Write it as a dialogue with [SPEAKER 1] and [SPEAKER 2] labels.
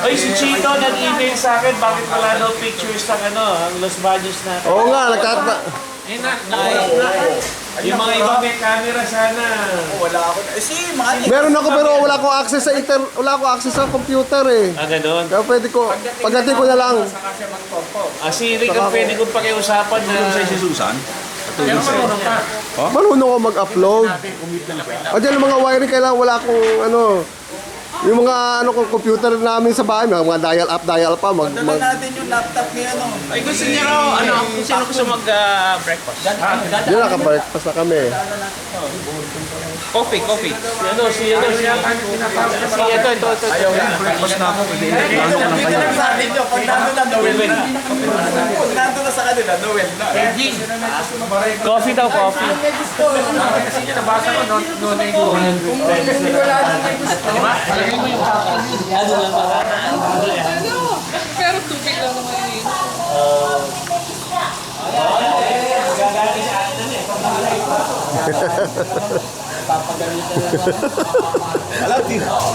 [SPEAKER 1] Oy, si Chito nag-email sa akin, bakit wala daw pictures ng ang Los Baños na.
[SPEAKER 2] Oo nga,
[SPEAKER 1] Yung mga iba may camera sana.
[SPEAKER 3] Wala ako.
[SPEAKER 2] meron ako pero wala akong access sa wala akong access sa computer eh.
[SPEAKER 1] Ganon.
[SPEAKER 2] Kaya pwede ko, pagdating ko na lang.
[SPEAKER 1] Si Rick ang pwede kong pakiusapan na...
[SPEAKER 4] Si Susan.
[SPEAKER 2] Marunong ako mag-upload. O dyan, yung mga wiring kailangan wala akong yung mga computer namin sa bahay, mga dial up pa.
[SPEAKER 3] Dala natin yung laptop ni
[SPEAKER 1] Ay, gusto niya raw, kung sino gusto mag-breakfast.
[SPEAKER 2] Yun, naka-breakfast na kami.
[SPEAKER 1] Coffee. Si ito.
[SPEAKER 4] Ayaw yan. Breakfast na ako. Pwede plano ko lang
[SPEAKER 3] Dito
[SPEAKER 4] kayo.
[SPEAKER 3] lang sa atin yun. Pag nandun na, Noel na. Pag nandun na sa kanila, Noel na.
[SPEAKER 1] Coffee daw, coffee.
[SPEAKER 5] Pero tubig lang naman yun.